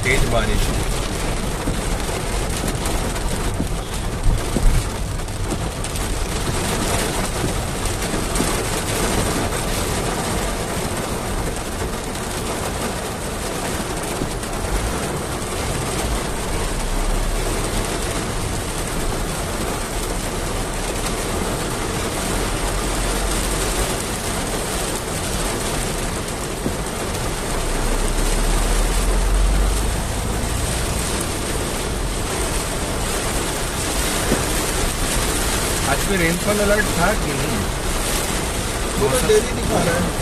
तेज बारिश। आज भी रेनफॉल अलर्ट था कि नहीं? वो तो डेली दिखा रहा है।